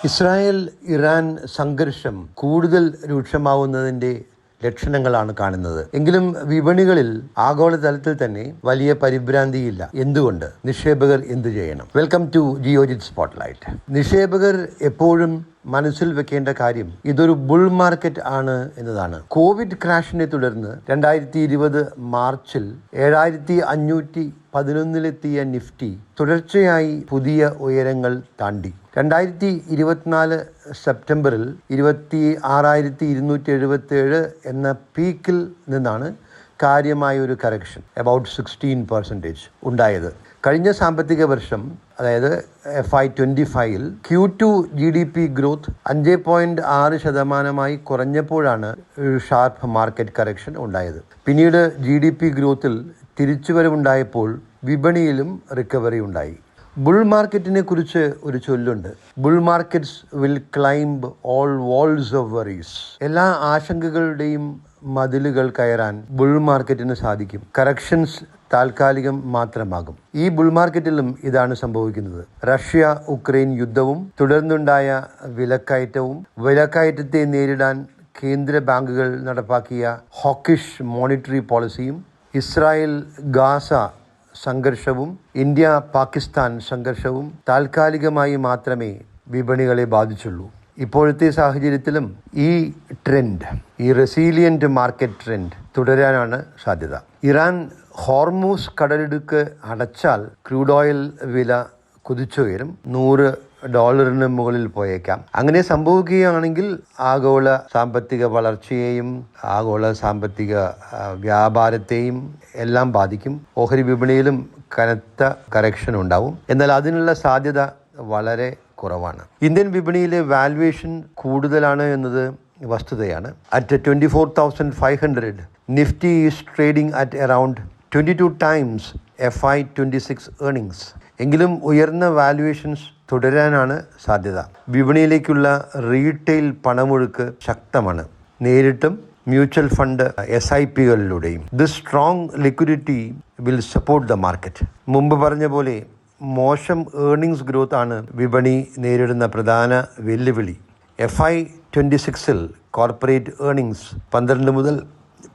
Israel Iran സംഘർഷം കൂടുതൽ രൂക്ഷമാവുന്നതിന്റെ ലക്ഷണങ്ങളാണ് കാണുന്നത്. എങ്കിലും വിപണികളിൽ ആഗോളതലത്തിൽ തന്നെ വലിയ പരിഭ്രാന്തിയില്ല. എന്തുകൊണ്ട്? നിക്ഷേപകർ എന്തു ചെയ്യണം? Welcome to Geojit spotlight. നിക്ഷേപകർ എപ്പോഴും മനസ്സിൽ വെക്കേണ്ട കാര്യം ഇതൊരു ബുൾ മാർക്കറ്റ് ആണ് എന്നതാണ്. കോവിഡ് ക്രാഷിനെ തുടർന്ന് 2020 മാർച്ചിൽ 7511 നിഫ്റ്റി തുടർച്ചയായി പുതിയ ഉയരങ്ങൾ താണ്ടി. 2024 സെപ്റ്റംബറിൽ 26,277 എന്ന പീക്കിൽ നിന്നാണ് കാര്യമായ ഒരു കറക്ഷൻ അബൌട്ട് 16% ഉണ്ടായത്. കഴിഞ്ഞ സാമ്പത്തിക വർഷം, അതായത് FY25 Q2 GDP ഗ്രോത്ത് 5.6% കുറഞ്ഞപ്പോഴാണ് ഒരു ഷാർപ്പ് മാർക്കറ്റ് കറക്ഷൻ ഉണ്ടായത്. പിന്നീട് GDP ഗ്രോത്തിൽ തിരിച്ചുവരവുണ്ടായപ്പോൾ വിപണിയിലും റിക്കവറി ഉണ്ടായി. ബുൾ മാർക്കറ്റിനെ കുറിച്ച് ഒരു ചൊല്ലുണ്ട്. Bull markets will climb all walls of worries. എല്ലാ ആശങ്കകളുടെയും മതിലുകൾ കയറാൻ ബുൾ മാർക്കറ്റിന് സാധിക്കും. കറക്ഷൻസ് താൽക്കാലികം മാത്രമാകും. ഈ ബുൾ മാർക്കറ്റിലും ഇതാണ് സംഭവിക്കുന്നത്. റഷ്യ ഉക്രൈൻ യുദ്ധവും തുടർന്നുണ്ടായ വിലക്കയറ്റത്തെ നേരിടാൻ കേന്ദ്ര ബാങ്കുകൾ നടപ്പാക്കിയ ഹോക്കിഷ് മോണിറ്ററി പോളിസിയും, ഇസ്രായേൽ ഗാസ സംഘർഷവും, ഇന്ത്യ പാകിസ്ഥാൻ സംഘർഷവും താൽക്കാലികമായി മാത്രമേ വിപണികളെ ബാധിച്ചുള്ളൂ. ഇപ്പോഴത്തെ സാഹചര്യത്തിലും ഈ ട്രെൻഡ്, ഈ റെസീലിയന്റ് മാർക്കറ്റ് ട്രെൻഡ് തുടരാനാണ് സാധ്യത. ഇറാൻ ഹോർമൂസ് കടലിടുക്ക് അടച്ചാൽ ക്രൂഡ് ഓയിൽ വില കുതിച്ചുയരും, $100 മുകളിൽ പോയേക്കാം. അങ്ങനെ സംഭവിക്കുകയാണെങ്കിൽ ആഗോള സാമ്പത്തിക വളർച്ചയെയും ആഗോള സാമ്പത്തിക വ്യാപാരത്തെയും എല്ലാം ബാധിക്കും. ഓഹരി വിപണിയിലും കനത്ത കറക്ഷൻ ഉണ്ടാവും. എന്നാൽ അതിനുള്ള സാധ്യത വളരെ കുറവാണ്. ഇന്ത്യൻ വിപണിയിലെ വാല്യുവേഷൻ കൂടുതലാണ് എന്നത് വസ്തുതയാണ്. At 24,500 Nifty is trading at around 22 times FY26 earnings. എങ്കിലും ഉയർന്ന വാല്യുവേഷൻസ് തുടരാനാണ് സാധ്യത. വിപണിയിലേക്കുള്ള റീറ്റെയിൽ പണമൊഴുക്ക് ശക്തമാണ്, നേരിട്ടും മ്യൂച്വൽ ഫണ്ട് SIPകളിലൂടെയും. This strong liquidity will support the market. മുമ്പ് പറഞ്ഞ പോലെ മോശം ഏർണിംഗ്സ് ഗ്രോത്ത് ആണ് വിപണി നേരിടുന്ന പ്രധാന വെല്ലുവിളി. FY26 കോർപ്പറേറ്റ് ഏർണിംഗ്സ് 12 മുതൽ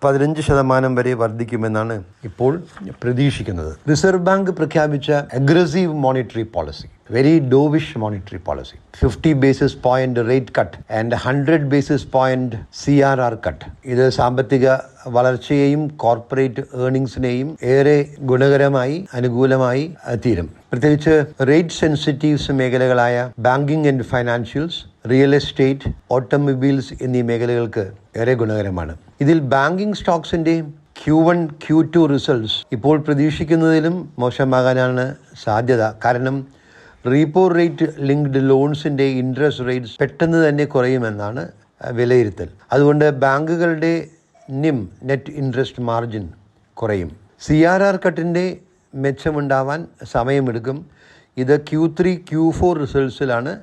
15% വരെ വർദ്ധിക്കുമെന്നാണ് ഇപ്പോൾ പ്രതീക്ഷിക്കുന്നത്. റിസർവ് ബാങ്ക് പ്രഖ്യാപിച്ച aggressive monetary policy, very dovish monetary policy, 50 basis point rate cut and 100 basis point CRR cut. ഇത് സാമ്പത്തിക വളർച്ചയെയും കോർപ്പറേറ്റ് ഏർണിംഗ്സിനെയും ഏറെ അനുകൂലമായി തീരും. പ്രത്യേകിച്ച് റേറ്റ് സെൻസിറ്റീവ്സ് മേഖലകളായ banking and financials, real estate, automobiles എന്നീ മേഖലകൾക്ക് ഏറെ ഗുണകരമാണ്. ഇതിൽ ബാങ്കിങ് സ്റ്റോക്സിന്റെ Q1, Q2 റിസൾട്ട്സ് ഇപ്പോൾ പ്രതീക്ഷിക്കുന്നതിലും മോശമാകാനാണ് സാധ്യത. കാരണം റീപ്പോ റേറ്റ് ലിങ്ക്ഡ് ലോൺസിന്റെ ഇൻട്രസ്റ്റ് റേറ്റ്സ് പെട്ടെന്ന് തന്നെ കുറയുമെന്നാണ് വിലയിരുത്തൽ. അതുകൊണ്ട് ബാങ്കുകളുടെ NIM, നെറ്റ് ഇൻട്രസ്റ്റ് മാർജിൻ, കുറയും. CRR കട്ടിന്റെ മെച്ചമുണ്ടാവാൻ സമയമെടുക്കും. ഇത് Q3, Q4 റിസൾട്ട്സിലാണ്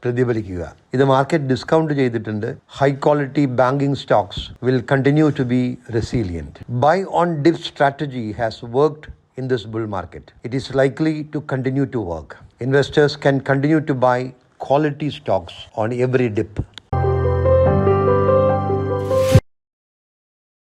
പ്രതിഫലിക്കുക. ഇത് മാർക്കറ്റ് ഡിസ്കൗണ്ട് ചെയ്തിട്ടുണ്ട്. High quality banking stocks will continue to be resilient. Buy on dip strategy has worked in this bull market. It is likely to continue to work. Investors can continue to buy quality stocks on every dip.